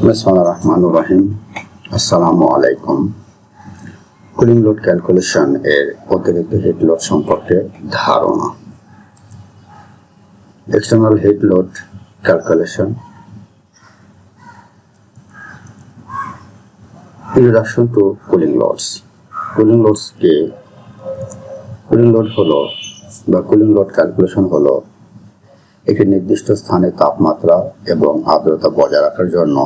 বিসমিল্লাহির আসসালামু আলাইকুম। কুলিং লোড ক্যালকুলেশন এর অতিরিক্ত হিট লোড সম্পর্কে ধারণা। External hit load calculation. Introduction to cooling loads. Cooling load হলো বা কুলিং লোড ক্যালকুলেশন হলো একটি নির্দিষ্ট স্থানে তাপমাত্রা এবং আর্দ্রতা বজায় রাখার জন্য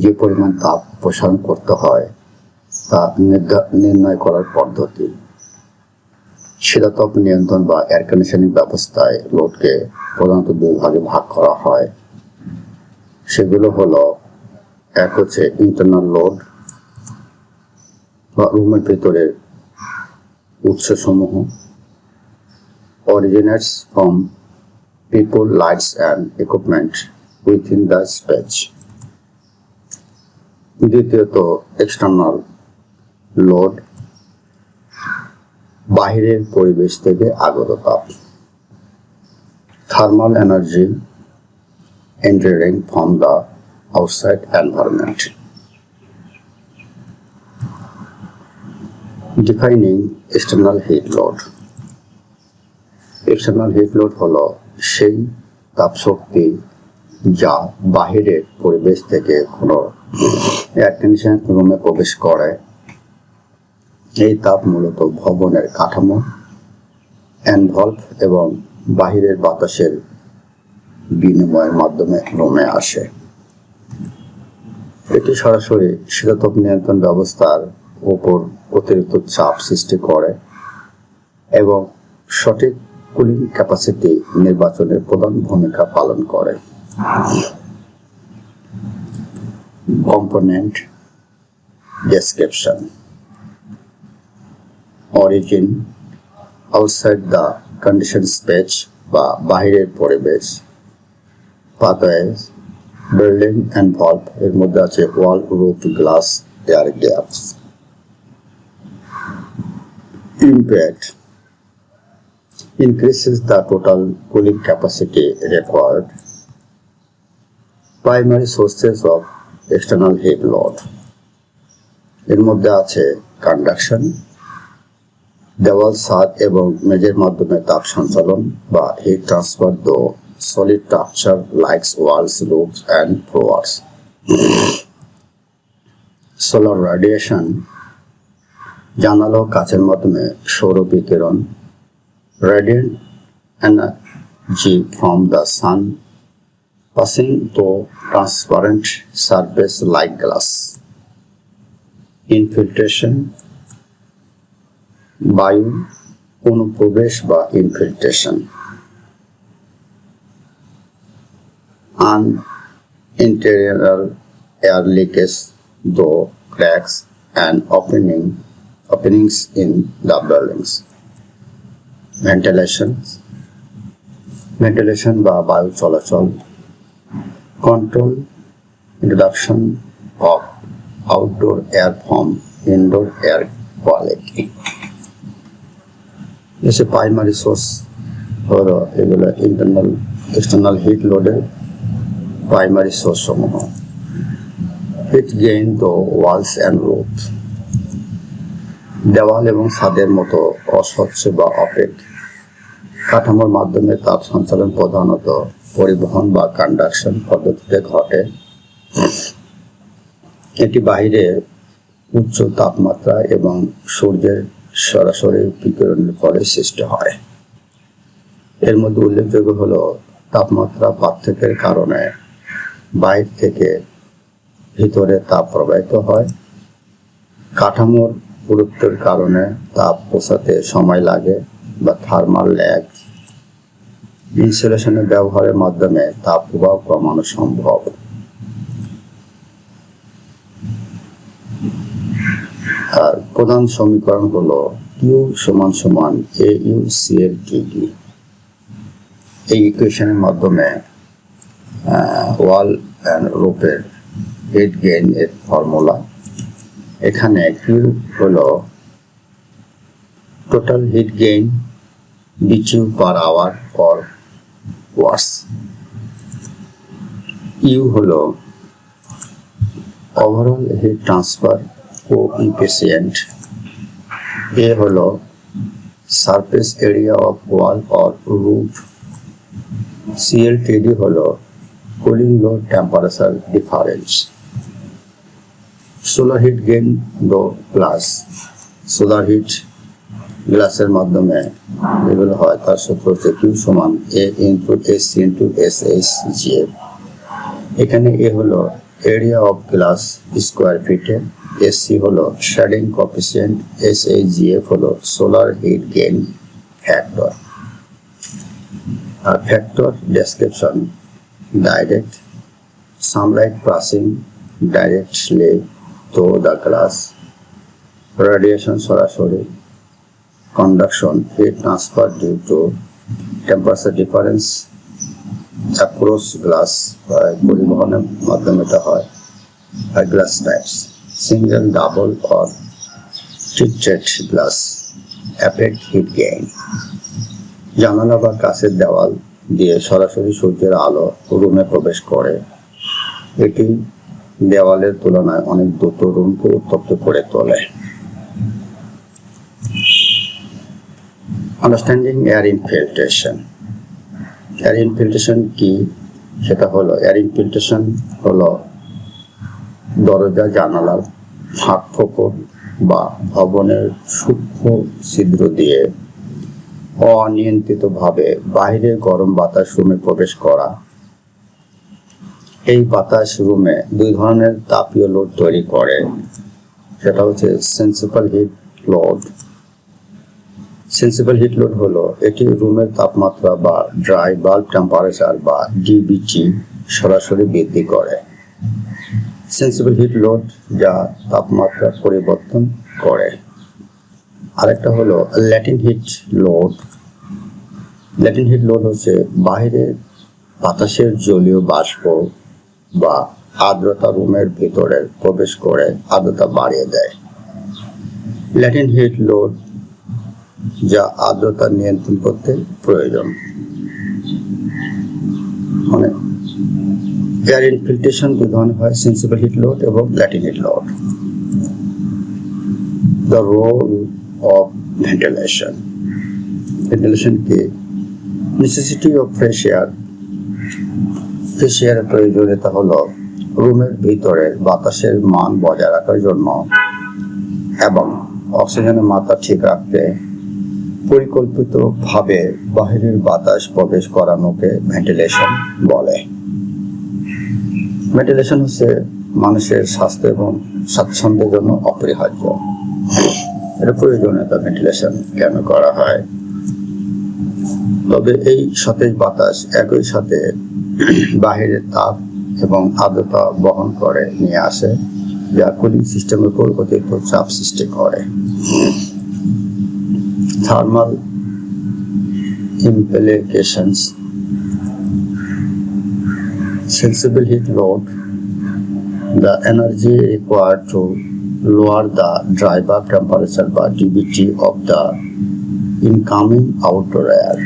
যে পরিমাণ তাপ প্রসারণ করতে হয় তা নির্ণয় করার পদ্ধতি। শীতাতপ নিয়ন্ত্রণ বা এয়ার কন্ডিশনিং ব্যবস্থায় লোডকে প্রধানত দুই ভাগে ভাগ করা হয়। সেগুলো হলো, এক হচ্ছে ইন্টারনাল লোড বা রুমের ভিতরের উৎসসমূহ, originates from people, lights and equipment within the space. দ্বিতীয়ত এক্সটার্নাল লোড, বাহিরের পরিবেশ থেকে আগত তাপ, thermal energy entering from the outside environment. Defining external heat load. External hit load হলো সেই তাপশক্তি যা বাহিরের পরিবেশ থেকে কোনো এয়ার কন্ডিশন রুমে প্রবেশ করে। এই তাপ মূলত ভবনের কাঠামো, এনভলভ এবং বাহিরের বাতাসের বিনিময়ের মাধ্যমে রুমে আসে। এটি সরাসরি শীতাতপ নিয়ন্ত্রণ ব্যবস্থার উপর অতিরিক্ত চাপ সৃষ্টি করে এবং সঠিক কুলিং ক্যাপাসিটি নির্বাচনের প্রধান ভূমিকা পালন করে। Component description. Origin, outside the condition space বা বাহিরের পরিবেশ। পাথওয়েজ, বিল্ডিং এনভলভ, এর মধ্যে আছে wall, roof, glass, air gaps. Impact increases the total cooling capacity required. Primary sources of external heat load, এর মধ্যে আছে কন্ডাকশন, দেওয়াল, ছাদ এবং মেঝের মাধ্যমে তাপ সঞ্চালন বা heat transfer through solid structure likes walls, roofs and floors. Solar radiation, জানালা ও কাচের মাধ্যমে সৌর বিকিরণ। Radiant energy from the sun passing through transparent surface like glass. Infiltration, বায়ু অনুপ্রবেশ বা infiltration. Uninterrupted air leakage through cracks and openings in the buildings. Ventilation বা বায়ু চলাচল। Control introduction of outdoor air from indoor air quality. এসে primary source হলো এগুলো internal external hit লোডের প্রাইমারি সোর্স সমূহ। হিট গেইন তো ওয়ালস অ্যান্ড রুফ, দেওয়াল এবং ছাদের মতো অস্বচ্ছ বা অপেক কাঠামোর মাধ্যমে তাপ সঞ্চালন প্রধানত পরিবহন বা কন্ডাকশন পদ্ধতিতে ঘটে। এটি বাহিরে উচ্চ তাপমাত্রা এবং সূর্যের সরাসরি বিকিরণের ফলে সৃষ্টি হয়। এর মধ্যে উল্লেখযোগ্য হলো তাপমাত্রা পার্থক্যের কারণে বাইরে থেকে ভিতরে তাপ প্রবাহিত হয়, কাঠামোর গুরুত্বের কারণে তাপ পৌঁছাতে সময় লাগে বা থার্মাল ল্যাগ, ইনসুলেশনের ব্যবহারের মাধ্যমে তাপ প্রবাহ কমানো সম্ভব। আর প্রধান সমীকরণ হলো কিউ সমান সমান A U C L T D. এই ইকুয়েশনের মাধ্যমে ওয়াল অ্যান্ড রুফের হিট গেইন এর ফর্মুলা। এখানে কিউ হলো total heat gain BTU per hour or watts। U হলো overall heat transfer coefficient. A হলো surface area of wall or roof. CLTD হলো cooling load temperature difference. Solar heat gain through. Solar heat গ্লাসের মাধ্যমে যেগুলো হয় তার সূত্র হচ্ছে Q সমান A into AC into SHGF। এখানে এ হলো এরিয়া অফ গ্লাস স্কোয়ার ফিটে, SC হলো শেডিং কোএফিসিয়েন্ট, SHGF হলো সোলার হিট গেইন ফ্যাক্টর। আর factor description: direct sunlight passing directly through the glass, radiation সরাসরি, conduction heat transfer due to temperature difference across glass পরিবহনের মাধ্যমে এটা হয়। আর glass types: single, double or treated glass affect heat gain। জানালা বা কাঁচের দেওয়াল দিয়ে সরাসরি সূর্যের আলো রুমে প্রবেশ করে। এটি দেওয়ালের তুলনায় অনেক দ্রুত রুমকে উত্তপ্ত করে তোলে। Understanding air infiltration. Air infiltration কি? সেটা হলো এয়ার ইনফিল্ট্রেশন হলো দরজা, জানালার ফাঁক ফোকর বা ভবনের সূক্ষ্ম ছিদ্র দিয়ে অনিয়ন্ত্রিতভাবে বাইরে গরম বাতাস রুমে প্রবেশ করা। এই বাতাস রুমে দুই ধরনের তাপীয় লোড তৈরি করে। সেটা হচ্ছে sensible heat load. Sensible heat load হলো এটি রুমের তাপমাত্রা বা ড্রাই বাল্ব টেম্পারেচার বা ডিবিটি সরাসরি বৃদ্ধি করে। সেন্সিবল হিট লোড যা তাপমাত্রা পরিবর্তন করে। আরেকটা হলো latent heat load. Latent heat load হচ্ছে বাইরে বাতাসের জলীয় বাষ্প বা আর্দ্রতা রুমের ভিতরে প্রবেশ করে আর্দ্রতা বাড়িয়ে দেয়। ল্যাটেন্ট হিট লোড যা আর্দ্রতা নিয়ন্ত্রণ করতে প্রয়োজন। মানে এয়ার ইনফিল্ট্রেশন দুই ধরনের হয়: সেন্সিবল হিট লোড এবং latent heat load. The role of ventilation. Ventilation কি? Necessity of fresh air. Fresh এয়ারের প্রয়োজনীয়তা হলো রুমের ভিতরে বাতাসের মান বজায় রাখার জন্য এবং অক্সিজেনের মাত্রা ঠিক রাখতে পরিকল্পিতভাবে বাহিরের বাতাস প্রবেশ করানোকে ভেন্টিলেশন বলে। ভেন্টিলেশন হচ্ছে মানুষের স্বাস্থ্য এবং স্বাচ্ছন্দ্যের জন্য অপরিহার্য। এর প্রয়োজনীয়তা ভেন্টিলেশন কেন করা হয়? তবে এই সতেজ বাতাস একই সাথে বাহিরের তাপ এবং আর্দ্রতা বহন করে নিয়ে আসে, যা কুলিং সিস্টেমের উপর অতিরিক্ত চাপ সৃষ্টি করে। Thermal implications. Sensible heat load. The energy required to lower the dry bulb temperature by dBT of the incoming outdoor air.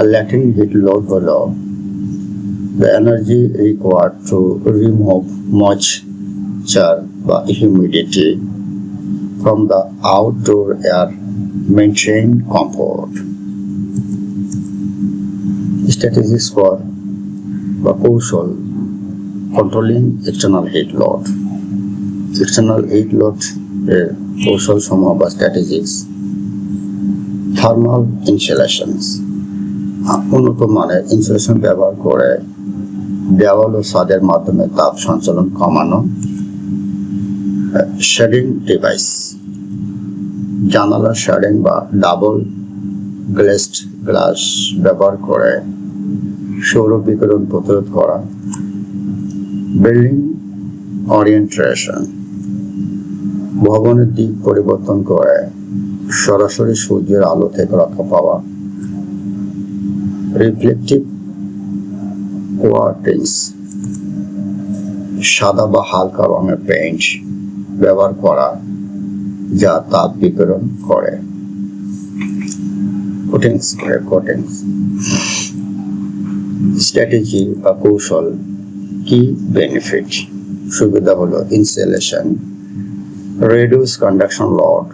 A latent heat load হলো the energy required to remove moisture বা humidity from the outdoor air, maintain comfort. Strategies for বা কৌশল: controlling external hit load. External hit load এর কৌশল সমূহ বা strategies: thermal ইনসুলেশনস। উন্নত মানের ইনসুলেশন ব্যবহার করে দেওয়াল ও ছাদের মাধ্যমে তাপ সঞ্চালন কমানো। শেডিং ডিভাইস: জানালার শেডিং বা ডাবল গ্লেজড গ্লাস ব্যবহার করে সৌর বিকিরণ প্রতিরোধ করা। বিল্ডিং ওরিয়েন্টেশন: ভবনের দিক পরিবর্তন করে সরাসরি সূর্যের আলো থেকে রক্ষা পাওয়া। রিফ্লেকটিভ কোয়ার্টিংস: সাদা বা হালকা রঙের পেইন্ট ব্যবহার করা যা তাপ বিকিরণ করে। কোটিংস স্ট্র্যাটেজি বা কৌশল: কি বেনিফিট? সুবিধা হলো insulation, reduce conduction load,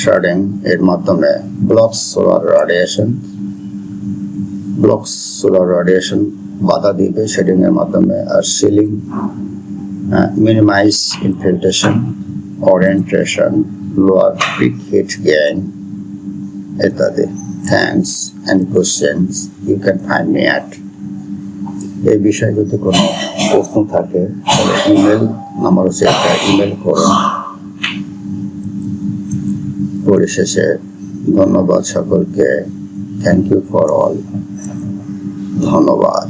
shading এর মাধ্যমে ব্লকস সোলার রেডিয়েশন বাধা দিবে শেডিং এর মাধ্যমে, আর sealing minimize infiltration, orientation, lower peak heat gain ইত্যাদি। Thanks, and questions you can find me at. এই বিষয়ে যদি কোনো প্রশ্ন থাকে তাহলে ইমেল নাম্বার হচ্ছে একটা, ইমেল করুন। পরিশেষে ধন্যবাদ সকলকে, থ্যাংক ইউ ফর অল, ধন্যবাদ।